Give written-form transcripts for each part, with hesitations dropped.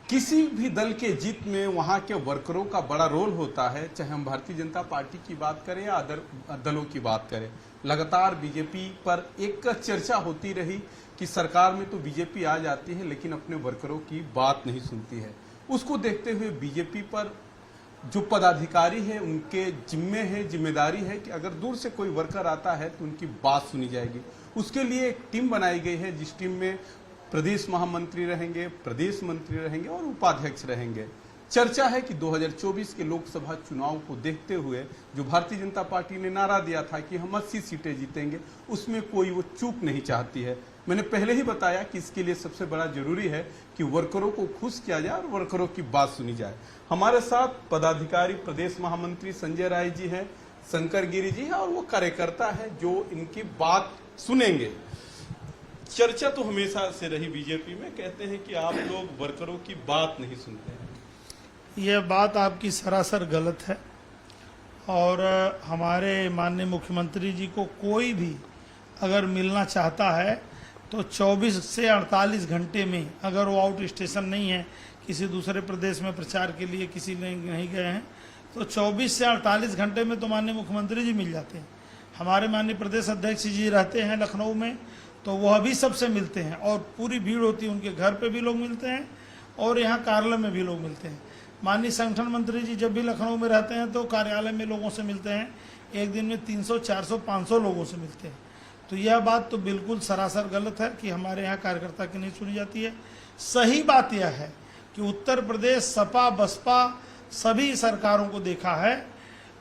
किसी भी दल के जीत में वहां के वर्करों का बड़ा रोल होता है, चाहे हम भारतीय जनता पार्टी की बात करें या अदर दलों की बात करें। लगातार बीजेपी पर एक चर्चा होती रही कि सरकार में तो बीजेपी आ जाती है लेकिन अपने वर्करों की बात नहीं सुनती है। उसको देखते हुए बीजेपी पर जो पदाधिकारी है उनके जिम्मेदारी है कि अगर दूर से कोई वर्कर आता है तो उनकी बात सुनी जाएगी। उसके लिए एक टीम बनाई गई है जिस टीम में प्रदेश महामंत्री रहेंगे, प्रदेश मंत्री रहेंगे और उपाध्यक्ष रहेंगे। चर्चा है कि 2024 के लोकसभा चुनाव को देखते हुए जो भारतीय जनता पार्टी ने नारा दिया था कि हम 80 सीटें जीतेंगे, उसमें कोई वो चूक नहीं चाहती है। मैंने पहले ही बताया कि इसके लिए सबसे बड़ा जरूरी है कि वर्करों को खुश किया जाए और वर्करों की बात सुनी जाए। हमारे साथ पदाधिकारी प्रदेश महामंत्री संजय राय जी हैं, शंकर गिरी जी हैं और वो कार्यकर्ता है जो इनकी बात सुनेंगे। चर्चा तो हमेशा से रही बीजेपी में, कहते हैं कि आप लोग वर्करों की बात नहीं सुनते हैं। यह बात आपकी सरासर गलत है और हमारे माननीय मुख्यमंत्री जी को कोई भी अगर मिलना चाहता है तो 24 से 48 घंटे में, अगर वो आउट स्टेशन नहीं है, किसी दूसरे प्रदेश में प्रचार के लिए किसी नहीं गए हैं, तो 24 से 48 घंटे में तो माननीय मुख्यमंत्री जी मिल जाते हैं। हमारे माननीय प्रदेश अध्यक्ष जी रहते हैं लखनऊ में, तो वह भी सबसे मिलते हैं और पूरी भीड़ होती है। उनके घर पे भी लोग मिलते हैं और यहाँ कार्यालय में भी लोग मिलते हैं। माननीय संगठन मंत्री जी जब भी लखनऊ में रहते हैं तो कार्यालय में लोगों से मिलते हैं। एक दिन में 300, 400, 500 लोगों से मिलते हैं। तो यह बात तो बिल्कुल सरासर गलत है कि हमारे यहाँ कार्यकर्ता की नहीं सुनी जाती है। सही बात यह है कि उत्तर प्रदेश सपा बसपा सभी सरकारों को देखा है,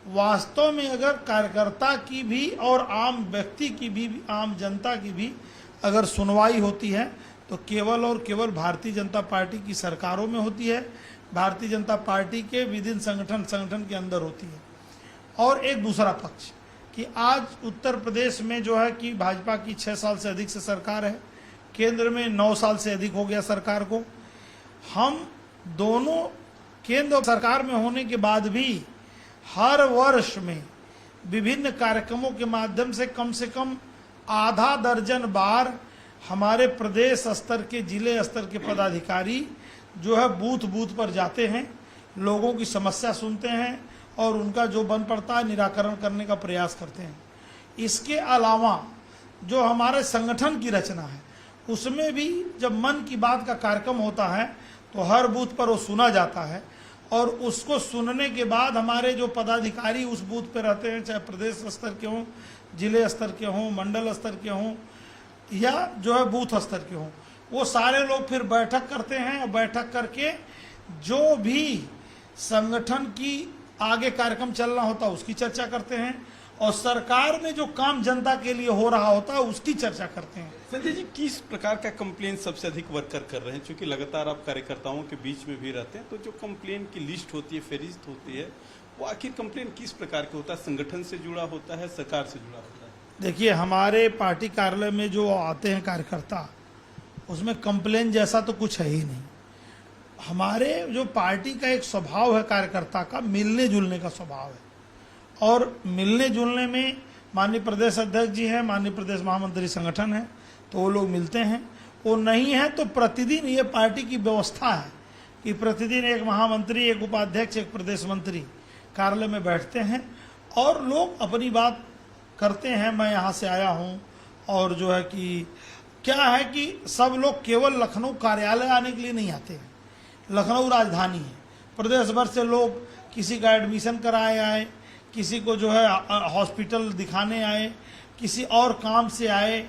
वास्तव में अगर कार्यकर्ता की भी और आम व्यक्ति की भी, आम जनता की भी अगर सुनवाई होती है तो केवल और केवल भारतीय जनता पार्टी की सरकारों में होती है, भारतीय जनता पार्टी के विदिन संगठन के अंदर होती है। और एक दूसरा पक्ष कि आज उत्तर प्रदेश में जो है कि भाजपा की 6 साल से अधिक से सरकार है, केंद्र में 9 साल से अधिक हो गया सरकार को। हम दोनों केंद्र सरकार में होने के बाद भी हर वर्ष में विभिन्न कार्यक्रमों के माध्यम से कम आधा दर्जन बार हमारे प्रदेश स्तर के, जिले स्तर के पदाधिकारी जो है बूथ पर जाते हैं, लोगों की समस्या सुनते हैं और उनका जो बन पड़ता है निराकरण करने का प्रयास करते हैं। इसके अलावा जो हमारे संगठन की रचना है उसमें भी जब मन की बात का कार्यक्रम होता है तो हर बूथ पर वो सुना जाता है और उसको सुनने के बाद हमारे जो पदाधिकारी उस बूथ पर रहते हैं, चाहे प्रदेश स्तर के हों, जिले स्तर के हों, मंडल स्तर के हों या जो है बूथ स्तर के हों, वो सारे लोग फिर बैठक करते हैं और बैठक करके जो भी संगठन की आगे कार्यक्रम चलना होता है उसकी चर्चा करते हैं और सरकार में जो काम जनता के लिए हो रहा होता है उसकी चर्चा करते हैं। संजय जी, किस प्रकार का कंप्लेन सबसे अधिक वर्कर कर रहे हैं? क्योंकि लगातार आप कार्यकर्ताओं के बीच में भी रहते हैं, तो जो कंप्लेन की लिस्ट होती है, फहरिस्त होती है, वो आखिर कंप्लेन किस प्रकार का होता है? संगठन से जुड़ा होता है, सरकार से जुड़ा होता है? देखिए, हमारे पार्टी कार्यालय में जो आते हैं कार्यकर्ता, उसमें कंप्लेन जैसा तो कुछ है ही नहीं। हमारे जो पार्टी का एक स्वभाव है कार्यकर्ता का, मिलने जुलने का स्वभाव है और मिलने जुलने में माननीय प्रदेश अध्यक्ष जी हैं, माननीय प्रदेश महामंत्री संगठन है, तो वो लोग मिलते हैं। वो नहीं है तो प्रतिदिन ये पार्टी की व्यवस्था है कि प्रतिदिन एक महामंत्री, एक उपाध्यक्ष, एक प्रदेश मंत्री कार्यालय में बैठते हैं और लोग अपनी बात करते हैं। मैं यहाँ से आया हूँ और जो है कि क्या है कि सब लोग केवल लखनऊ कार्यालय आने के लिए नहीं आते हैं। लखनऊ राजधानी है, प्रदेश भर से लोग किसी का एडमिशन कराए आए, किसी को जो है हॉस्पिटल दिखाने आए, किसी और काम से आए,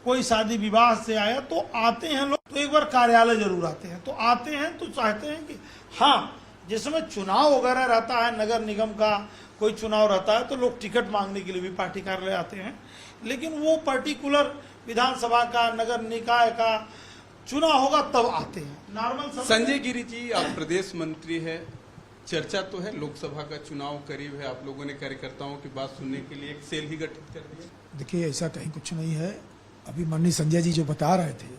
कोई शादी विवाह से आया, तो आते हैं लोग। तो एक बार कार्यालय जरूर आते हैं। तो आते हैं तो चाहते हैं कि हाँ, जिसमें चुनाव वगैरह रहता है, नगर निगम का कोई चुनाव रहता है, तो लोग टिकट मांगने के लिए भी पार्टी कार्यालय आते हैं। लेकिन वो पर्टिकुलर विधानसभा का, नगर निकाय का चुनाव होगा तब आते हैं। नॉर्मल। संजय गिरी जी, आप प्रदेश मंत्री है, चर्चा तो है लोकसभा का चुनाव करीब है, आप लोगों ने कार्यकर्ताओं की बात सुनने के लिए एक सेल ही गठित कर दिया। देखिए, ऐसा कहीं कुछ नहीं है। अभी माननीय संजय जी जो बता रहे थे,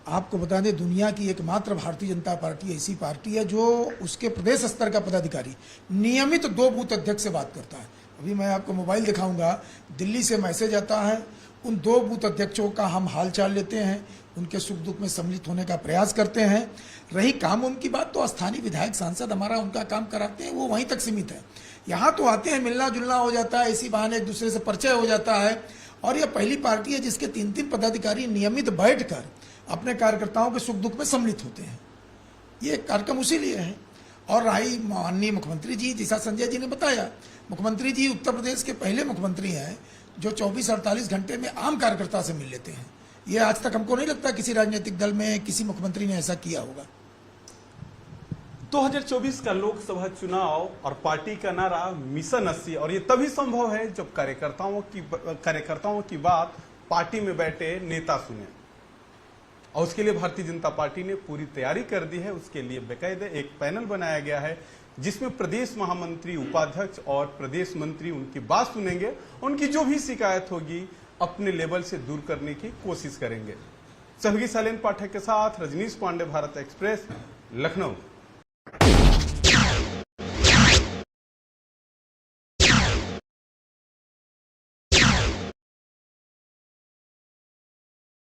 आपको बता दें, दुनिया की एकमात्र भारतीय जनता पार्टी ऐसी पार्टी है जो उसके प्रदेश स्तर का पदाधिकारी नियमित 2 बूथ अध्यक्ष से बात करता है। अभी मैं आपको मोबाइल दिखाऊंगा, दिल्ली से मैसेज आता है, उन 2 बूथ अध्यक्षों का हम हालचाल लेते हैं, उनके सुख दुख में सम्मिलित होने का प्रयास करते हैं। रही काम उनकी बात, तो स्थानीय विधायक सांसद हमारा उनका काम कराते हैं, वो वहीं तक सीमित है। यहाँ तो आते हैं, मिलना जुलना हो जाता है, इसी बहाने एक दूसरे से परिचय हो जाता है। और यह पहली पार्टी है जिसके 3-3 पदाधिकारी नियमित बैठकर अपने कार्यकर्ताओं के सुख दुख में सम्मिलित होते हैं। ये कार्यक्रम उसी लिए है। और रही माननीय मुख्यमंत्री जी, जैसा संजय जी ने बताया, मुख्यमंत्री जी उत्तर प्रदेश के पहले मुख्यमंत्री हैं जो 24-48 घंटे में आम कार्यकर्ता से मिल लेते हैं। ये आज तक हमको नहीं लगता किसी राजनीतिक दल में किसी मुख्यमंत्री ने ऐसा किया होगा। 2024 का लोकसभा चुनाव और पार्टी का नारा मिशन 80, और ये तभी संभव है जब कार्यकर्ताओं की बात पार्टी में बैठे नेता सुने। और उसके लिए भारतीय जनता पार्टी ने पूरी तैयारी कर दी है। उसके लिए बेकायदे एक पैनल बनाया गया है जिसमें प्रदेश महामंत्री, उपाध्यक्ष और प्रदेश मंत्री उनकी बात सुनेंगे। उनकी जो भी शिकायत होगी अपने लेवल से दूर करने की कोशिश करेंगे। सहयोगी शैलेंद्र पाठक के साथ रजनीश पांडे, भारत एक्सप्रेस, लखनऊ।